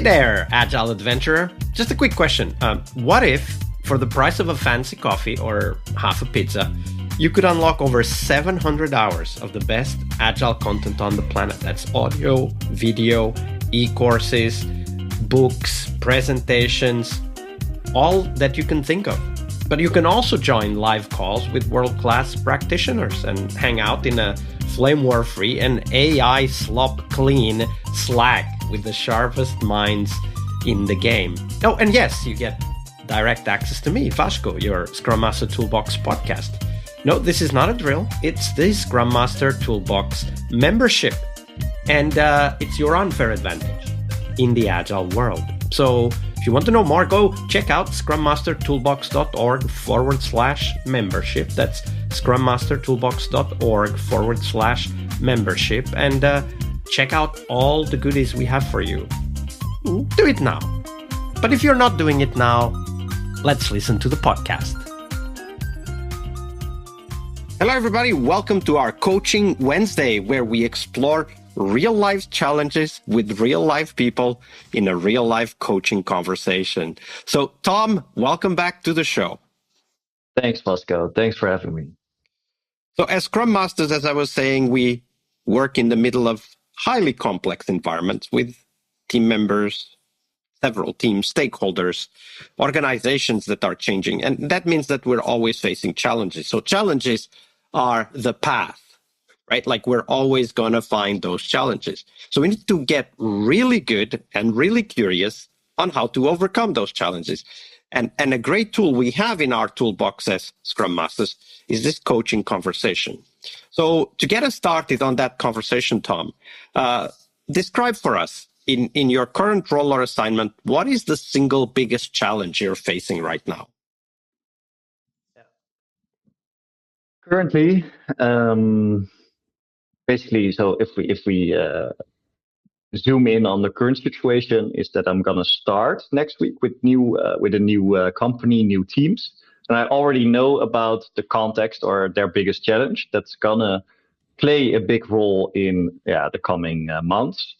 there, Agile Adventurer. Just a quick question. What if, for the price of a fancy coffee or half a pizza, you could unlock over 700 hours of the best Agile content on the planet? That's audio, video, e-courses, books, presentations, all that you can think of. But you can also join live calls with world-class practitioners and hang out in a flame war-free and AI slop-clean Slack with the sharpest minds in the game. Oh, and yes, you get direct access to me, Vasco, your Scrum Master Toolbox podcast. No, this is not a drill. It's the Scrum Master Toolbox membership. And it's your unfair advantage in the Agile world. So if you want to know more, go check out scrummastertoolbox.org/membership. That's scrummastertoolbox.org/membership. And check out all the goodies we have for you. Do it now. But if you're not doing it now, let's listen to the podcast. Hello, everybody. Welcome to our Coaching Wednesday, where we explore real-life challenges with real-life people in a real-life coaching conversation. So, Tom, welcome back to the show. Thanks, Vasco. Thanks for having me. So, as Scrum Masters, as I was saying, we work in the middle of highly complex environments with team members, several team stakeholders, organizations that are changing. And that means that we're always facing challenges. So challenges are the path, right? Like we're always going to find those challenges. So we need to get really good and really curious on how to overcome those challenges. And a great tool we have in our toolbox as Scrum Masters is this coaching conversation. So to get us started on that conversation, Tom, describe for us in your current role or assignment, what is the single biggest challenge you're facing right now? Currently, basically, so if we zoom in on the current situation, is that I'm gonna start next week with a new company, new teams, and I already know about the context or their biggest challenge that's gonna play a big role in the coming months.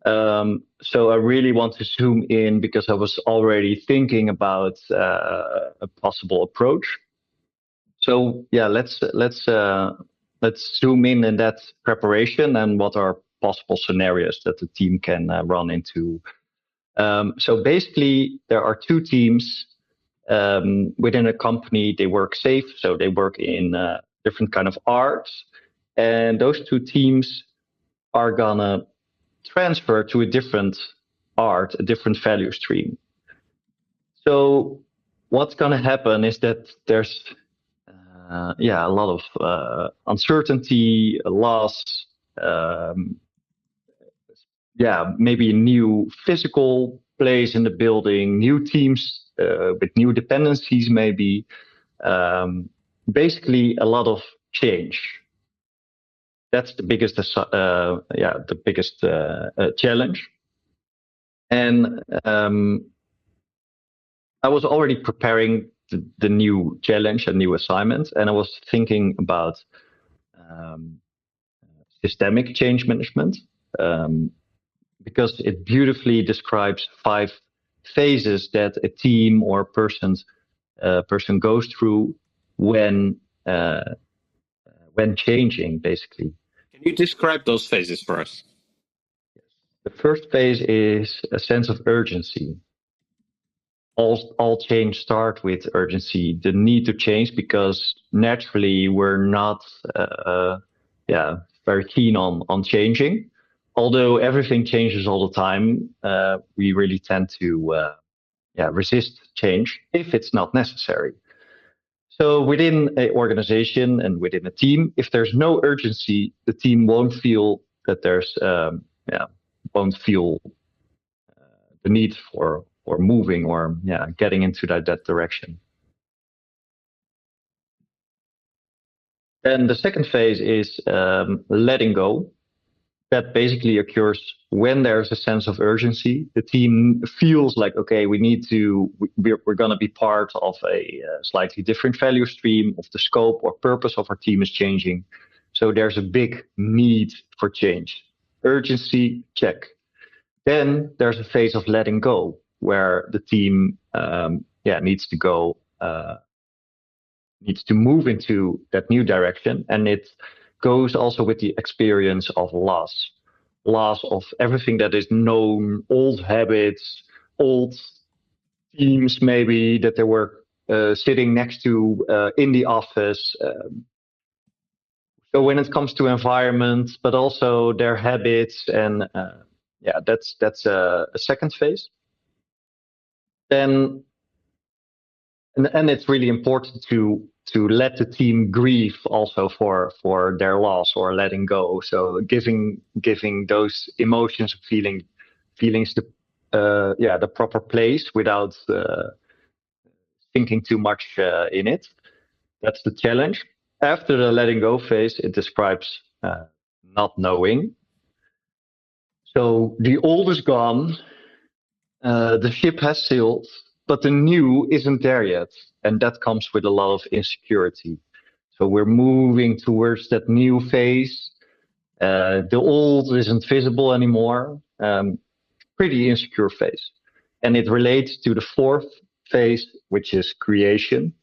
So I really want to zoom in because I was already thinking about a possible approach. So let's zoom in that preparation and what are possible scenarios that the team can run into. So basically, there are two teams within a company. They work safe, so they work in different kind of arts, and those two teams are gonna transfer to a different art, a different value stream. So what's gonna happen is that there's a lot of uncertainty, a loss, maybe a new physical place in the building, new teams with new dependencies, maybe. Basically, a lot of change. That's the biggest, challenge. And I was already preparing the new challenge and new assignment, and I was thinking about systemic change management because it beautifully describes 5 phases that a team or person goes through when changing, basically. Can you describe those phases for us? The first phase is a sense of urgency. All change starts with urgency, the need to change, because naturally we're not very keen on changing. Although everything changes all the time, we really tend to resist change if it's not necessary. So within an organization and within a team, if there's no urgency, the team won't feel that won't feel the need for moving or getting into that direction. And the second phase is letting go. That basically occurs when there's a sense of urgency. The team feels like, okay, we're going to be part of a slightly different value stream, of the scope or purpose of our team is changing. So there's a big need for change. Urgency, check. Then there's a phase of letting go, where the team needs to go, needs to move into that new direction. And it goes also with the experience of loss of everything that is known, old habits, old teams maybe that they were sitting next to in the office. So when it comes to environment, but also their habits, and that's a second phase. Then and it's really important to let the team grieve also for their loss or letting go. So giving those emotions, feelings the proper place without thinking too much in it. That's the challenge. After the letting go phase, it describes not knowing. So the old is gone, the ship has sailed, but the new isn't there yet. And that comes with a lot of insecurity. So we're moving towards that new phase. The old isn't visible anymore. Pretty insecure phase. And it relates to the fourth phase, which is creation.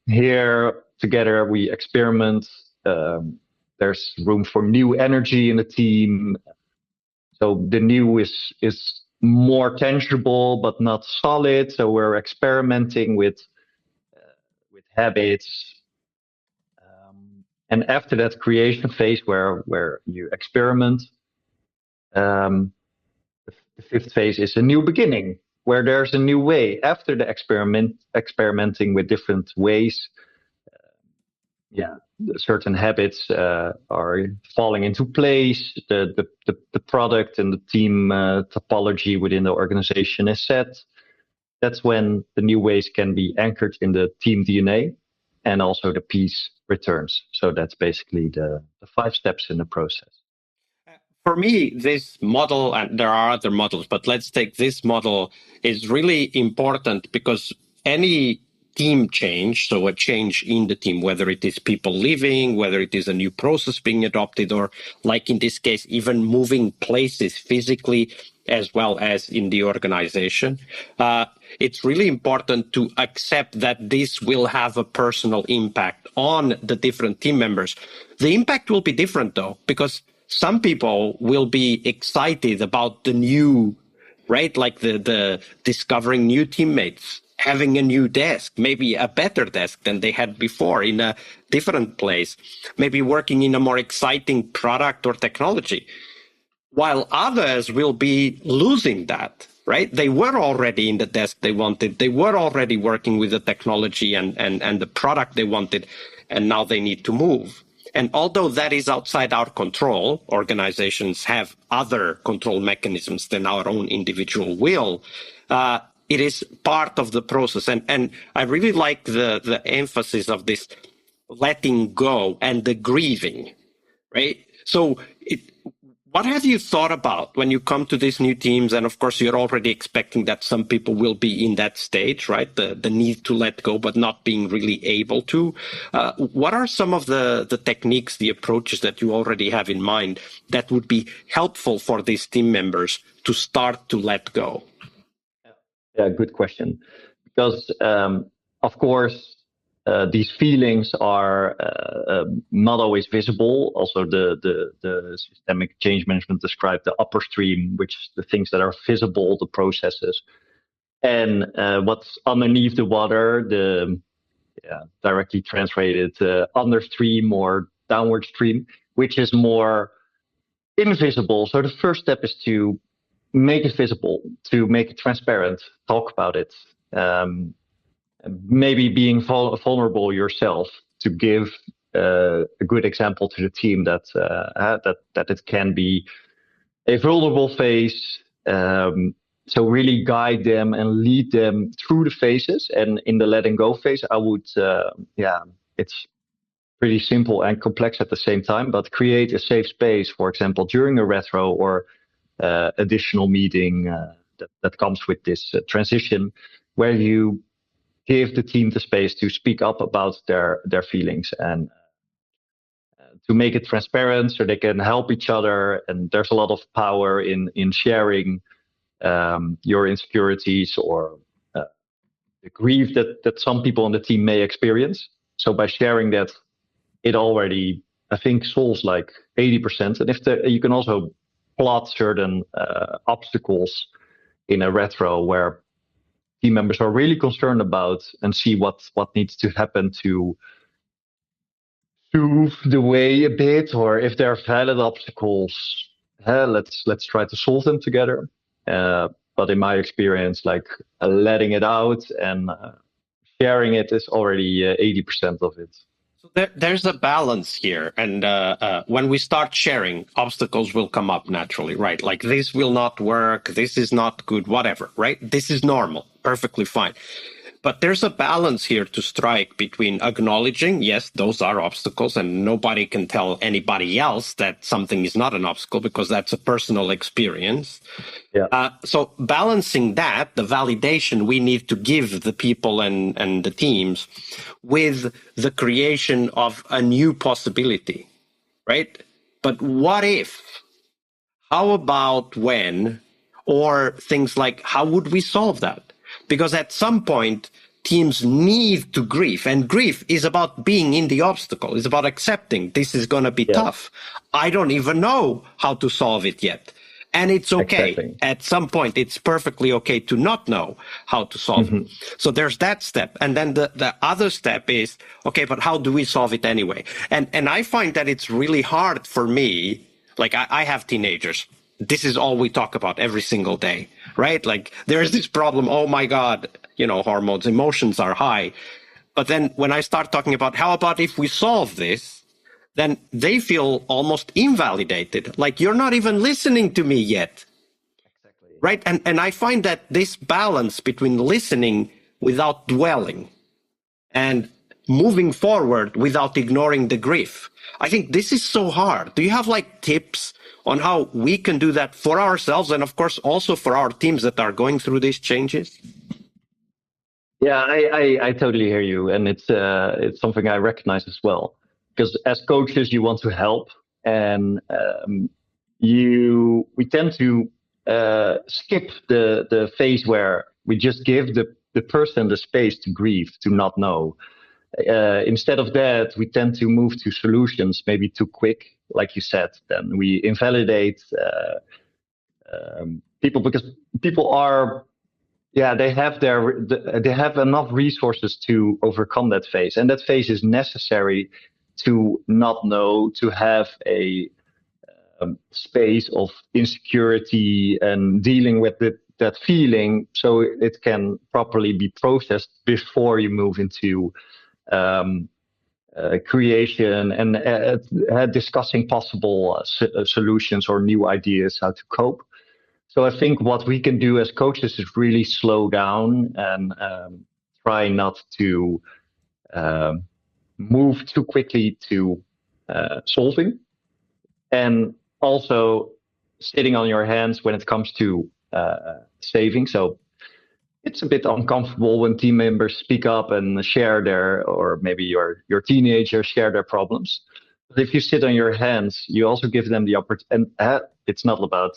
Here, together, we experiment. There's room for new energy in the team. So the new is more tangible, but not solid. So we're experimenting with habits. And after that creation phase, where you experiment, the fifth phase is a new beginning, where there's a new way. After the experimenting with different ways, certain habits are falling into place. The product and the team topology within the organization is set. That's when the new ways can be anchored in the team DNA, and also the peace returns. So that's basically the 5 steps in the process. For me, this model, and there are other models, but let's take this model, is really important because any team change, so a change in the team, whether it is people leaving, whether it is a new process being adopted, or like in this case, even moving places physically as well as in the organization, it's really important to accept that this will have a personal impact on the different team members. The impact will be different though, because some people will be excited about the new, right? Like the discovering new teammates, having a new desk, maybe a better desk than they had before in a different place, maybe working in a more exciting product or technology, while others will be losing that, right? They were already in the desk they wanted. They were already working with the technology and the product they wanted, and now they need to move. And although that is outside our control, organizations have other control mechanisms than our own individual will. It is part of the process. And I really like the emphasis of this letting go and the grieving, right? So what have you thought about when you come to these new teams? And of course, you're already expecting that some people will be in that stage, right? The need to let go, but not being really able to. What are some of the techniques, the approaches that you already have in mind that would be helpful for these team members to start to let go? Yeah, good question. Because, of course, these feelings are not always visible. Also, the systemic change management described the upper stream, which is the things that are visible, the processes, and what's underneath the water, the directly translated understream or downward stream, which is more invisible. So the first step is to make it visible, to make it transparent, talk about it. Maybe being vulnerable yourself, to give a good example to the team that it can be a vulnerable phase. So really guide them and lead them through the phases. And in the letting go phase, I would, it's pretty simple and complex at the same time, but create a safe space, for example, during a retro or additional meeting that comes with this transition, where you give the team the space to speak up about their feelings and make it transparent so they can help each other. And there's a lot of power in sharing your insecurities or the grief that some people on the team may experience. So by sharing that, it already, I think, solves like 80%. And if you can also plot certain obstacles in a retro where team members are really concerned about and see what needs to happen to move the way a bit, or if there are valid obstacles, let's try to solve them together. But in my experience, like letting it out and sharing it is already 80% of it. So there's a balance here. And when we start sharing, obstacles will come up naturally, right? Like this will not work. This is not good, whatever, right? This is normal, perfectly fine. But there's a balance here to strike between acknowledging, yes, those are obstacles, and nobody can tell anybody else that something is not an obstacle because that's a personal experience. Yeah. So balancing that, the validation we need to give the people and the teams with the creation of a new possibility, right? But what if? How about when? Or things like, how would we solve that? Because at some point, teams need to grieve. And grief is about being in the obstacle. It's about accepting this is going to be tough. I don't even know how to solve it yet. And it's okay. Exactly. At some point, it's perfectly okay to not know how to solve it. So there's that step. And then the other step is, okay, but how do we solve it anyway? And I find that it's really hard for me. Like I have teenagers. This is all we talk about every single day, right? Like there is this problem. Oh my God, hormones, emotions are high. But then when I start talking about how about if we solve this, then they feel almost invalidated. Like you're not even listening to me yet. Exactly. Right. And I find that this balance between listening without dwelling and moving forward without ignoring the grief. I think this is so hard. Do you have like tips on how we can do that for ourselves and of course also for our teams that are going through these changes? Yeah, I totally hear you. And it's something I recognize as well. Because as coaches, you want to help and we tend to skip the phase where we just give the person the space to grieve, to not know. Instead of that, we tend to move to solutions, maybe too quick, like you said. Then we invalidate people because people are, they have enough resources to overcome that phase, and that phase is necessary to not know, to have a space of insecurity and dealing with that feeling, so it can properly be processed before you move into creation and discussing possible solutions or new ideas how to cope. So I think what we can do as coaches is really slow down and try not to move too quickly to solving, and also sitting on your hands when it comes to saving. So it's a bit uncomfortable when team members speak up and share or maybe your teenagers share their problems. But if you sit on your hands, you also give them the opportunity. And it's not about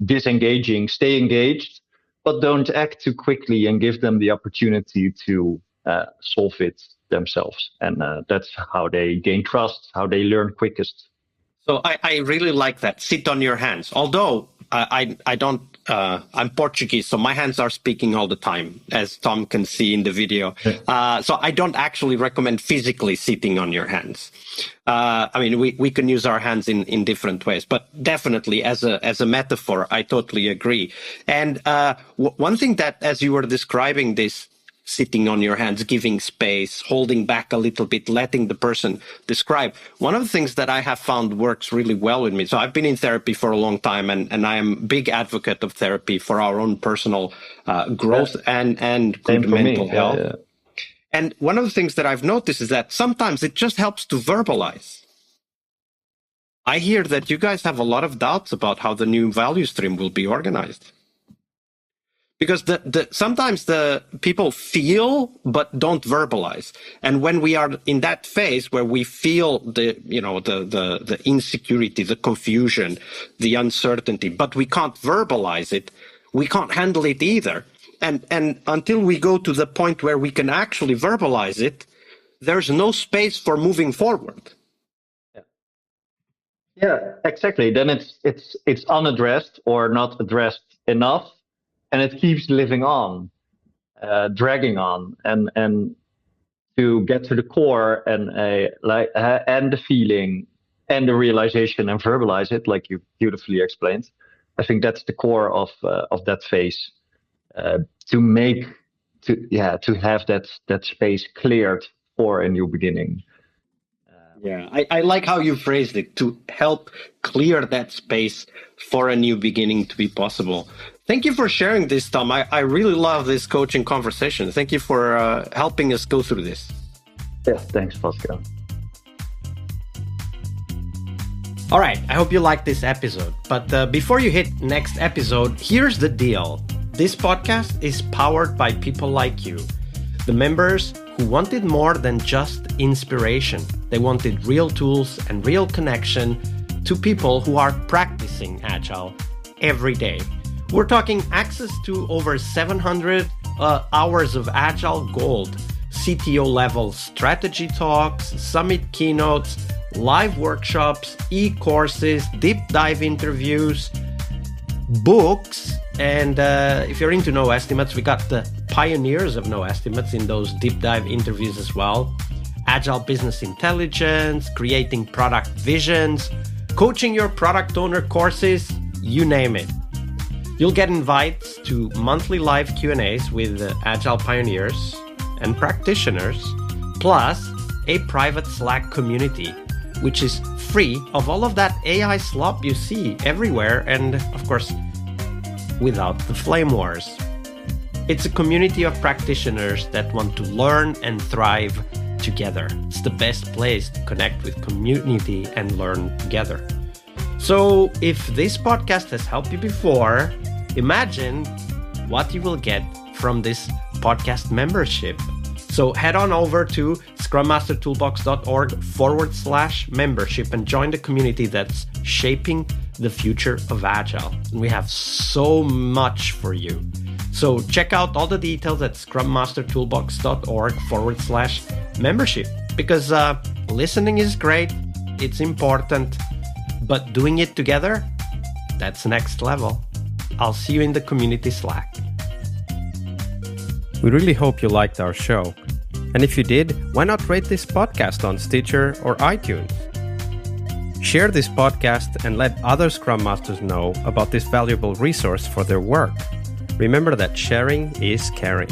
disengaging, stay engaged, but don't act too quickly and give them the opportunity to solve it themselves. And that's how they gain trust, how they learn quickest. So I really like that. Sit on your hands. Although I don't, I'm Portuguese, so my hands are speaking all the time, as Tom can see in the video. So I don't actually recommend physically sitting on your hands. I mean, we can use our hands in different ways, but definitely as a metaphor, I totally agree. And one thing that, as you were describing this, sitting on your hands, giving space, holding back a little bit, letting the person describe. One of the things that I have found works really well with me. So I've been in therapy for a long time, and I am a big advocate of therapy for our own personal growth and good mental health. Yeah. And one of the things that I've noticed is that sometimes it just helps to verbalize. I hear that you guys have a lot of doubts about how the new value stream will be organized. Because sometimes the people feel but don't verbalize. And when we are in that phase where we feel the insecurity, the confusion, the uncertainty, but we can't verbalize it, we can't handle it either. And until we go to the point where we can actually verbalize it, there's no space for moving forward. Yeah, exactly. Then it's unaddressed or not addressed enough, and it keeps living on, dragging on, and to get to the core and and the feeling and the realization and verbalize it, like you beautifully explained. I think that's the core of that phase. To have that space cleared for a new beginning. Yeah, I like how you phrased it, to help clear that space for a new beginning to be possible. Thank you for sharing this, Tom. I really love this coaching conversation. Thank you for helping us go through this. Yeah, thanks, Pascal. All right, I hope you liked this episode. But before you hit next episode, here's the deal. This podcast is powered by people like you, the members who wanted more than just inspiration. They wanted real tools and real connection to people who are practicing Agile every day. We're talking access to over 700 hours of Agile Gold, CTO level strategy talks, summit keynotes, live workshops, e-courses, deep dive interviews, books, and if you're into no estimates, we got the pioneers of no estimates in those deep dive interviews as well. Agile business intelligence, creating product visions, coaching your product owner courses, you name it. You'll get invites to monthly live Q&As with Agile pioneers and practitioners, plus a private Slack community, which is free of all of that AI slop you see everywhere, and of course, without the flame wars. It's a community of practitioners that want to learn and thrive together. It's the best place to connect with community and learn together. So if this podcast has helped you before, imagine what you will get from this podcast membership. So head on over to scrummastertoolbox.org/membership and join the community that's shaping the future of Agile. And we have so much for you. So check out all the details at scrummastertoolbox.org/membership, because listening is great, it's important, but doing it together, that's next level. I'll see you in the community Slack. We really hope you liked our show. And if you did, why not rate this podcast on Stitcher or iTunes? Share this podcast and let other Scrum Masters know about this valuable resource for their work. Remember that sharing is caring.